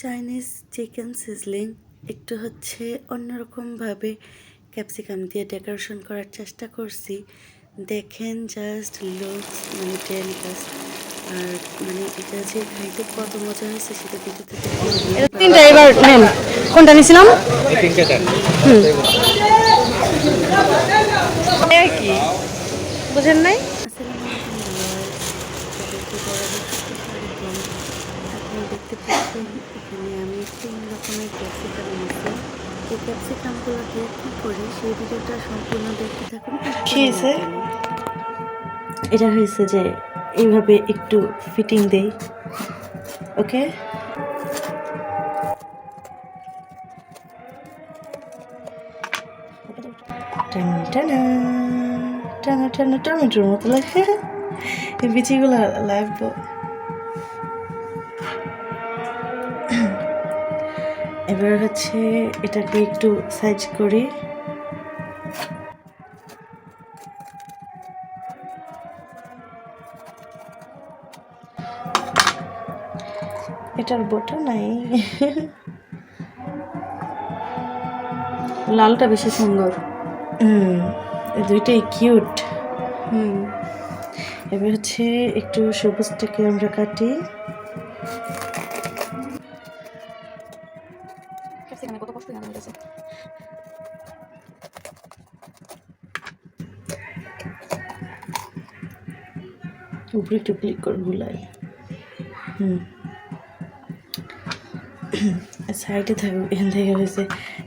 Chinese chicken sizzling একটু হচ্ছে অন্যরকমভাবে ক্যাপসিকাম দিয়ে ডেকোরেশন করার চেষ্টা করছি। দেখেন জাস্ট লুকস মানে ডেলিকাস। আর মানে এটা যে খাইতে কত মজা হয়েছে সেটা দেখতে তিনটা এবার নেন কোনটা নিছিলাম কি বুঝেন নাই। আসসালামু আলাইকুম ভিউয়ার্স, সবাইকে বরাবর শুভেচ্ছা আলাইকুম। আপনারা দেখতে পাচ্ছেন এখানে আমি 3 রকমের ক্যাপসিকাম নিয়েছি। এই ক্যাপসিকামগুলো দিয়ে কী করি সেই ভিডিওটা সম্পূর্ণ দেখতে থাকুন। এটা হয়েছে যে এইভাবে একটু ফিটিং দেই, ওকে। টানা টানা টানা টানা টমেটোর মতো লাগে এই বিচিগুলো লাগবো। এবার হচ্ছে এটাকে একটু সাইজ করি। এটার বোটা নাই, লালটা বেশি সুন্দর। দুইটাই কিউট। এবার হচ্ছে একটু সবুজটাকে আমরা কাটি। কত কষ্ট উপরে একটু ক্লিক করে বুলাই। সাইডে থাকবে, এখান থেকে হয়েছে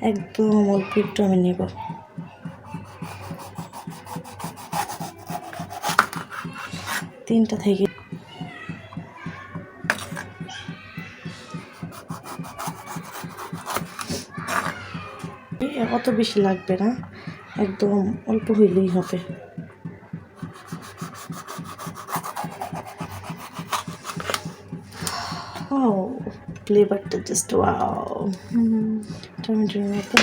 একদম অল্প একটু আমি নেব। তিনটা থেকে অত বেশি লাগবে না, একদম অল্প হইলেই হবে। ও ফ্লেভারটা জাস্ট ওয়াও, টমেটোর মতো।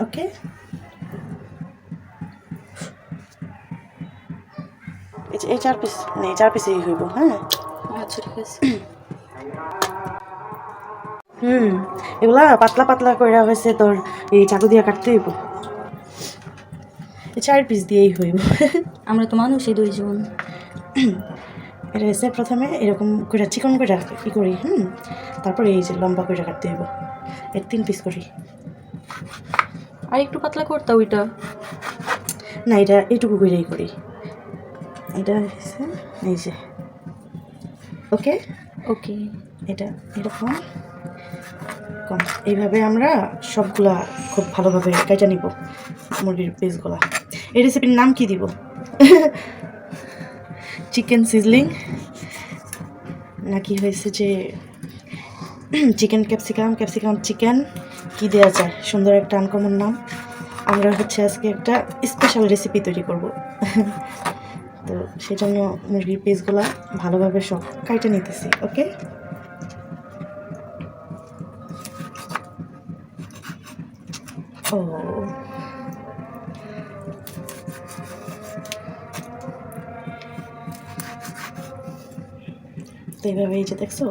ওকে, এই 4 পিস মানে 4 পিসই হইব। হ্যাঁ আচ্ছা ঠিক আছে। এগুলা পাতলা পাতলা করে হয়েছে, তোর এই চাকু দিয়ে কাটতে হইব। 4 পিস দিয়েই হইব। আমরা তো মানুষই 2 জন। এটা হচ্ছে প্রথমে এরকম করে চিকন করে ই করি, তারপরে এই যে লম্বা করে কাটতে হইব। এর 3 পিস করি। আর একটু পাতলা করতে ওইটা না, এটা এইটুকু করেই করি। এটা হচ্ছে এই যে ওকে ওকে, এটা এরকম কম। এইভাবে আমরা সবগুলা খুব ভালোভাবে কেটে নিব মুরগির পিসগুলা। এই রেসিপির নাম কি দিব? চিকেন সিজলিং নাকি হয়েছে যে চিকেন ক্যাপসিকাম, ক্যাপসিকাম চিকেন, কি দেওয়া যায়? সুন্দর একটা আনকমন নাম। আমরা হচ্ছে আজকে একটা স্পেশাল রেসিপি তৈরি করব। তো সেজন্য মুরগির পিসগুলা ভালোভাবে সব কাটে নিতেছি, ওকে। ও তো এইভাবে এই যে দেখছো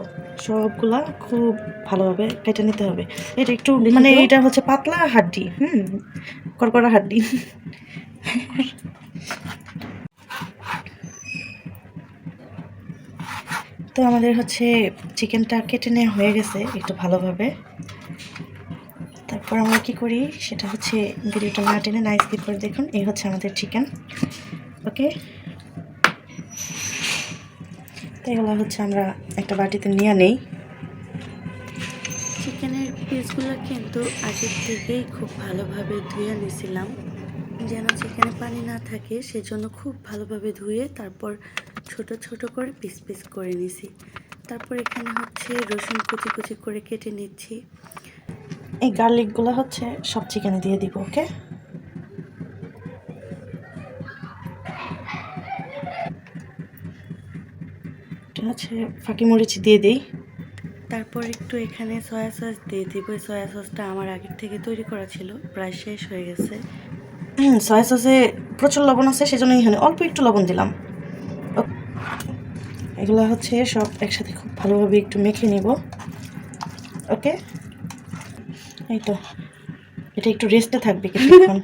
সবগুলা খুব ভালোভাবে কেটে নিতে হবে। এটা একটু মানে এটা হচ্ছে পাতলা হাড্ডি, কড়কড়া হাড্ডি। তো আমাদের হচ্ছে চিকেনটা কেটে নেওয়া হয়ে গেছে একটু ভালোভাবে। তারপর আমরা কি করি সেটা হচ্ছে ভিডিওটা না টেনে নাইস স্কিপ করে দেখুন। এই হচ্ছে আমাদের চিকেন, ওকে। তো এগুলো হচ্ছে আমরা একটা বাটিতে নিয়ে নেই। চিকেনের পিসগুলো কিন্তু আগের থেকেই খুব ভালোভাবে ধুয়ে নিয়েছিলাম, যেন চিকেনে পানি না থাকে সেজন্য খুব ভালোভাবে ধুয়ে তারপর ছোট ছোট করে পিস পিস করে নিছি। তারপর এখানে হচ্ছে রসুন কুচি কুচি করে কেটে নিচ্ছি। এই গার্লিকগুলো হচ্ছে সব চিকেনে দিয়ে দিব, ওকে। এটা হচ্ছে ফাঁকি মরিচ দিয়ে দিই। তারপর একটু এখানে সয়া সস দিয়ে দিব। সয়া সসটা আমার আগের থেকে তৈরি করা ছিল, প্রায় শেষ হয়ে গেছে। সয়া সসে প্রচুর লবণ আছে, সেজন্য এখানে অল্প একটু লবণ দিলাম। এগুলো হচ্ছে সব একসাথে খুব ভালোভাবে একটু মেখে নিব। ওকে, এই তো এটা একটু রেস্টে থাকবে কিছুক্ষণ।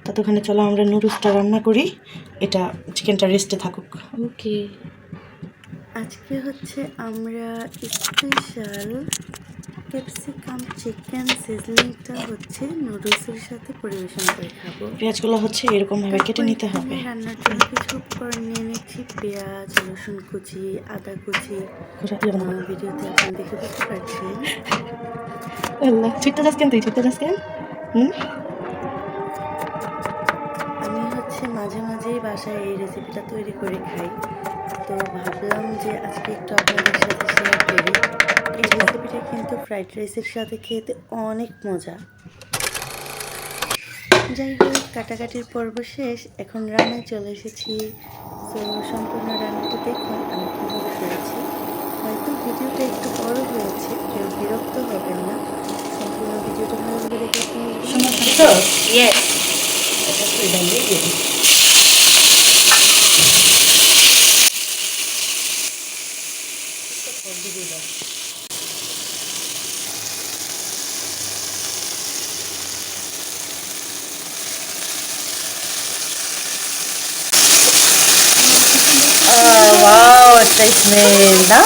ততক্ষণে চলো আমরা নুডলসটা রান্না করি, এটা চিকেনটা রেস্টে থাকুক। ওকে, আজকে হচ্ছে আমরা স্পেশাল ক্যাপসিকাম চিকেন সিজলিংটা হচ্ছে নুডলসের সাথে পরিবেশন করে খাবো। পেঁয়াজগুলো হচ্ছে এরকমভাবে কেটে নিতে হবে। রান্নার জন্য কিছু উপকরণ নিয়ে নিচ্ছি। পেঁয়াজ, রসুন কুচি, আদা কুচি। ভিডিওতে আপনি দেখে বুঝতে পারছেন। ছুটতে যাস কেন তুই, ছুটতে যাস কেন? আমি হচ্ছে মাঝে মাঝেই বাসায় এই রেসিপিটা তৈরি করে খাই, তো ভাবলাম যে আজকে একটু আপনাদের সাথে শেয়ার করি। এই রেসিপিটা কিন্তু ফ্রাইড রাইসের সাথে খেতে অনেক মজা। যাই হোক, কাটাকাটির পর্ব শেষ, এখন রান্নায় চলে এসেছি। তো সম্পূর্ণ রান্নাটা দেখুন আমি কীভাবে করেছি। হয়তো ভিডিওটা একটু বড় হয়েছে, কেউ বিরক্ত হবেন না। সম্পূর্ণ ভিডিওটা ভালোভাবে দেখে wow, একটা স্মেল না?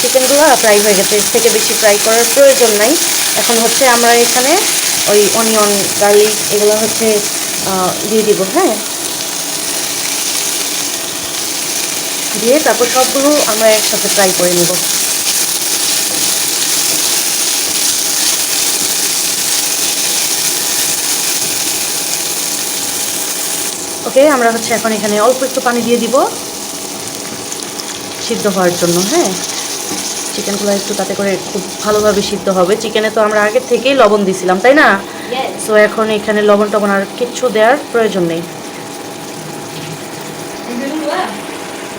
চিকেনগুলো ফ্রাই হয়ে গেছে, এর থেকে বেশি ফ্রাই করার প্রয়োজন নাই। এখন হচ্ছে আমরা এখানে ওই অনিয়ন, গার্লিক এগুলো হচ্ছে দিয়ে দিব। হ্যাঁ, দিয়ে তারপর সবগুলো আমরা একসাথে ফ্রাই করে নেব। ওকে, আমরা হচ্ছে এখন এখানে অল্প একটু পানি দিয়ে দিব সিদ্ধ হওয়ার জন্য। হ্যাঁ, চিকেনগুলো একটু তাতে করে খুব ভালোভাবে সিদ্ধ হবে। চিকেনে তো আমরা আগের থেকেই লবণ দিছিলাম, তাই না? সো এখন এখানে লবণ টবণ আর কিচ্ছু দেওয়ার প্রয়োজন নেই,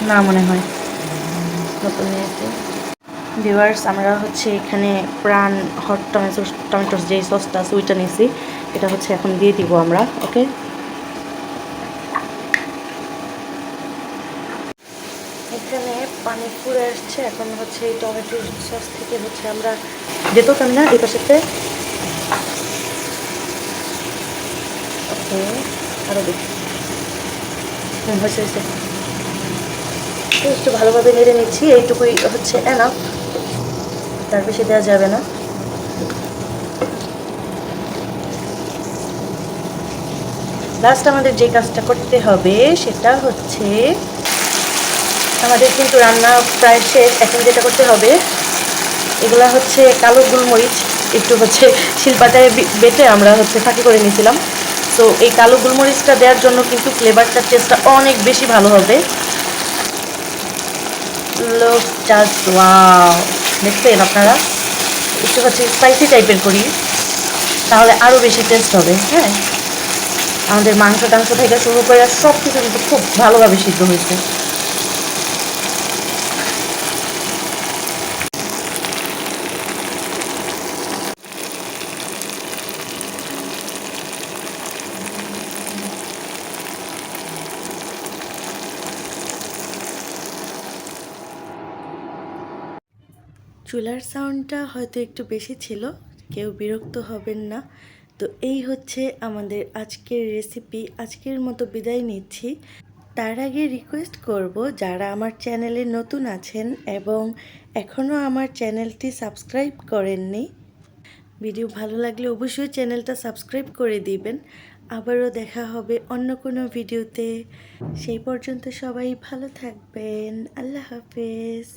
না মনে হয়। নতুন ভিউয়ার্স, আমরা হচ্ছে এখানে প্রাণ হট টমেটোর যে সসটা আছে ওইটা নিয়েছি, এটা হচ্ছে এখন দিয়ে দিব আমরা। ওকে, এখানে পানি পুড়ে আসছে, এখন হচ্ছে এই টমেটোর সস থেকে হচ্ছে আমরা যেত আমি না এই পাশেতে। ওকে, আরও দেখি। হয়েছে হয়েছে, একটু ভালোভাবে নেড়ে নিচ্ছি, এইটুকুই হচ্ছে এনাফ, তার বেশি দেওয়া যাবে না। লাস্ট আমাদের যে কাজটা করতে হবে সেটা হচ্ছে, আমাদের কিন্তু রান্না প্রায় শেষ। এখন যেটা করতে হবে, এগুলা হচ্ছে কালো গোলমরিচ একটু হচ্ছে শিলপাটায় বেটে আমরা হচ্ছে ফাঁকি করে নিয়েছিলাম। তো এই কালো গোলমরিচটা দেওয়ার জন্য কিন্তু ফ্লেভারটার টেস্টটা অনেক বেশি ভালো হবে। লুক জাস্ট ওয়াও, দেখছেন আপনারা? একটু হচ্ছে স্পাইসি টাইপের করি, তাহলে আরও বেশি টেস্ট হবে। হ্যাঁ, আমাদের মাংস টাংস থেকে শুরু করে সব কিছু কিন্তু খুব ভালোভাবে সিদ্ধ হয়েছে। চুলার সাউন্ডটা হয়তো একটু বেশি ছিল, কেউ বিরক্ত হবেন না। তো এই হচ্ছে আমাদের আজকের রেসিপি। আজকের মতো বিদায় নিচ্ছি। তার আগে রিকোয়েস্ট করব, যারা আমার চ্যানেলে নতুন আছেন এবং এখনও আমার চ্যানেলটি সাবস্ক্রাইব করেননি, ভিডিও ভালো লাগলে অবশ্যই চ্যানেলটা সাবস্ক্রাইব করে দিবেন। আবারও দেখা হবে অন্য কোনো ভিডিওতে। সেই পর্যন্ত সবাই ভালো থাকবেন। আল্লাহ হাফেজ।